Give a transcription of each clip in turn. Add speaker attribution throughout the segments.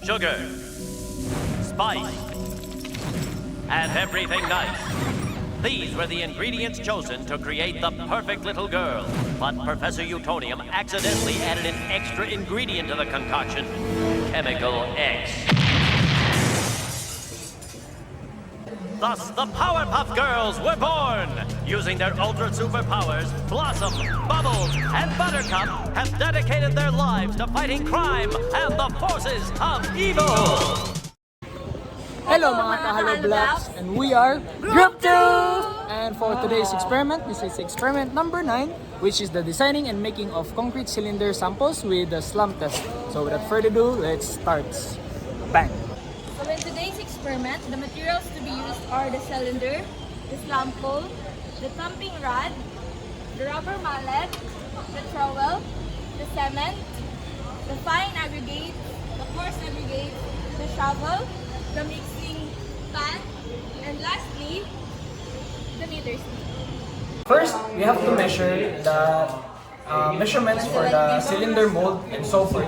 Speaker 1: sugar, spice, and everything nice. These were the ingredients chosen to create the perfect little girl. But Professor Utonium accidentally added an extra ingredient to the concoction, Chemical X. Thus, the Powerpuff Girls were born! Using their ultra superpowers, Blossom, Bubbles, and Buttercup have dedicated their lives to fighting crime and the forces of evil!
Speaker 2: Hello mga Kahalo Blocks, and we are Group 2! And for today's experiment, this is experiment number 9, which is the designing and making of concrete cylinder samples with the slump test. So without further ado, let's start. Bang!
Speaker 3: So in today's experiment, the materials to be used are the cylinder, the slump pole, the thumping rod, the rubber mallet, the trowel, the cement, the fine aggregate, the coarse aggregate, the shovel, the mixing pan, and lastly, the meter stick.
Speaker 2: First, we have to measure the measurements for the cylinder mold and so forth.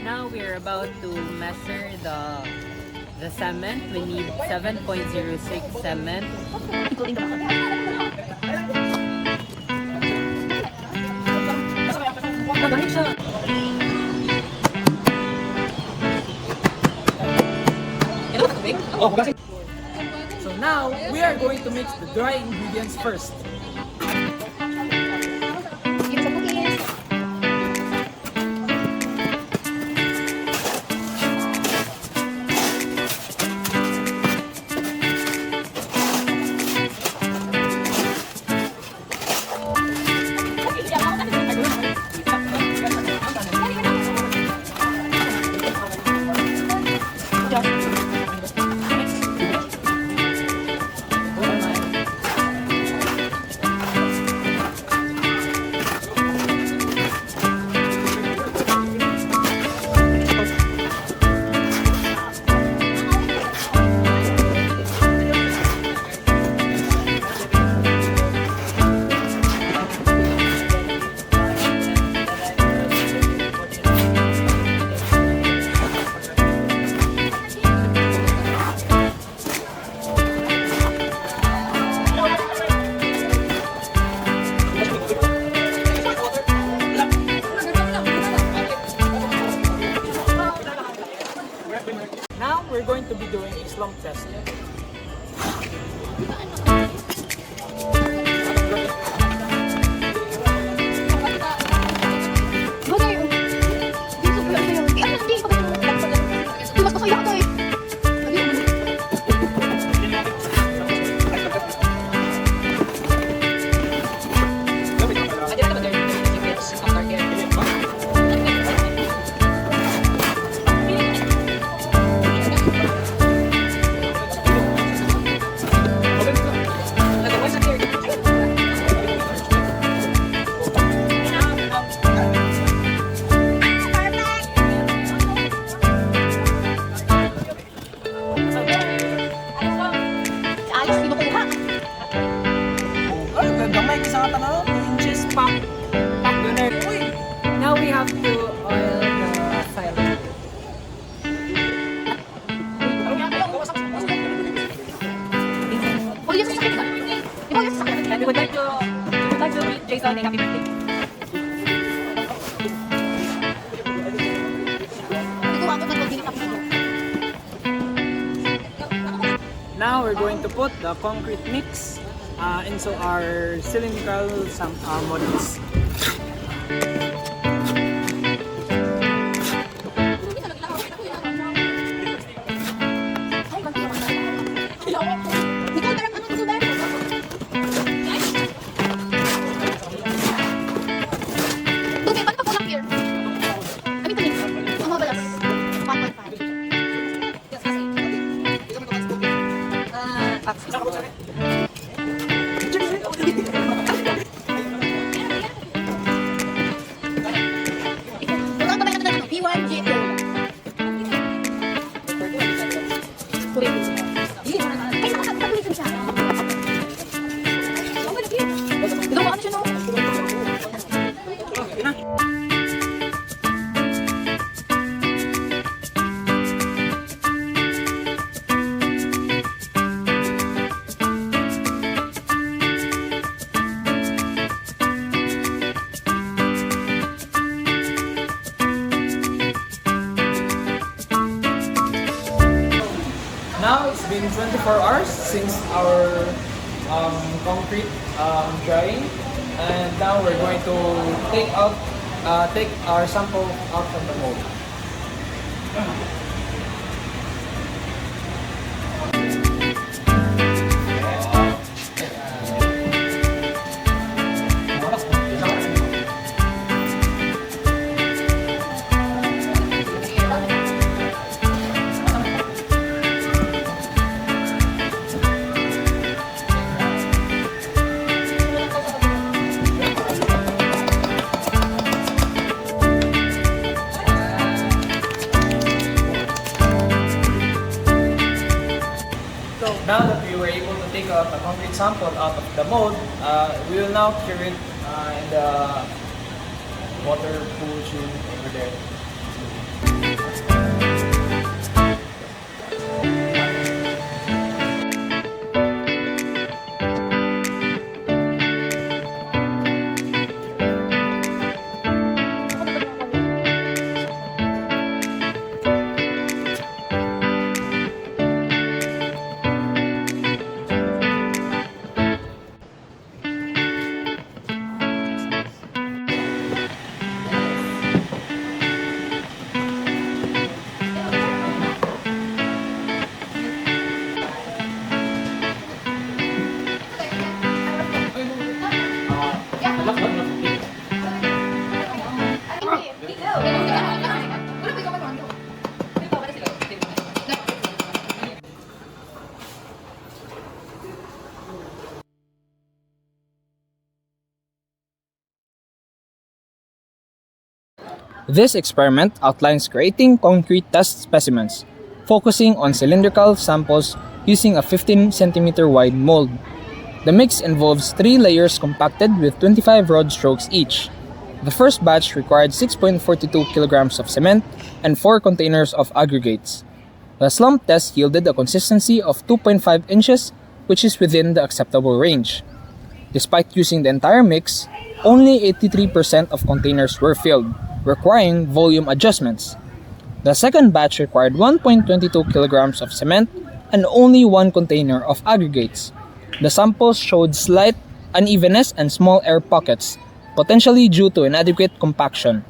Speaker 4: Now we're about to measure the cement. We need 7.06 cement.
Speaker 2: So now, we are going to mix the dry ingredients first. inches pack gunner.
Speaker 4: Now we have to oil the cylinder. And we would like to meet Jason a happy birthday.
Speaker 2: Now we're going to put the concrete mix into our cylindrical models. Now it's been 24 hours since our concrete drying, and now we're going to take our sample out from the mold. Now that we were able to take out the concrete sample out of the mold, we will now cure it in the water pool tube over there. This experiment outlines creating concrete test specimens, focusing on cylindrical samples using a 15 cm wide mold. The mix involves 3 layers compacted with 25 rod strokes each. The first batch required 6.42 kilograms of cement and 4 containers of aggregates. The slump test yielded a consistency of 2.5 inches, which is within the acceptable range. Despite using the entire mix, only 83% of containers were filled, requiring volume adjustments. The second batch required 1.22 kilograms of cement and only 1 container of aggregates. The samples showed slight unevenness and small air pockets, potentially due to inadequate compaction.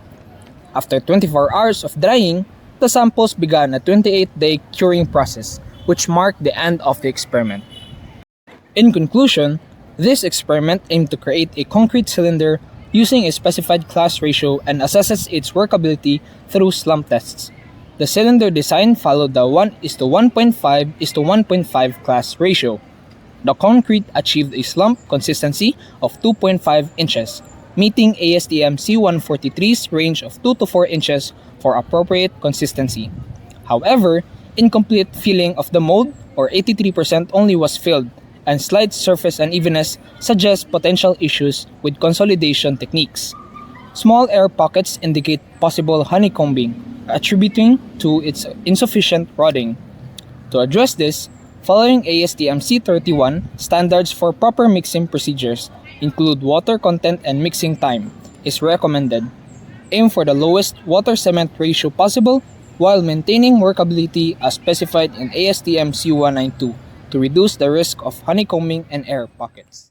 Speaker 2: After 24 hours of drying, the samples began a 28-day curing process, which marked the end of the experiment. In conclusion, this experiment aimed to create a concrete cylinder using a specified class ratio and assesses its workability through slump tests. The cylinder design followed the 1:1.5:1.5 class ratio. The concrete achieved a slump consistency of 2.5 inches, meeting ASTM CE14's range of 2 to 4 inches for appropriate consistency. However, incomplete filling of the mold, or 83% only, was filled, and slight surface unevenness suggest potential issues with consolidation techniques. Small air pockets indicate possible honeycombing, attributing to its insufficient rodding. To address this, following ASTM C31, standards for proper mixing procedures include water content and mixing time is recommended. Aim for the lowest water-cement ratio possible while maintaining workability as specified in ASTM C192 to reduce the risk of honeycombing and air pockets.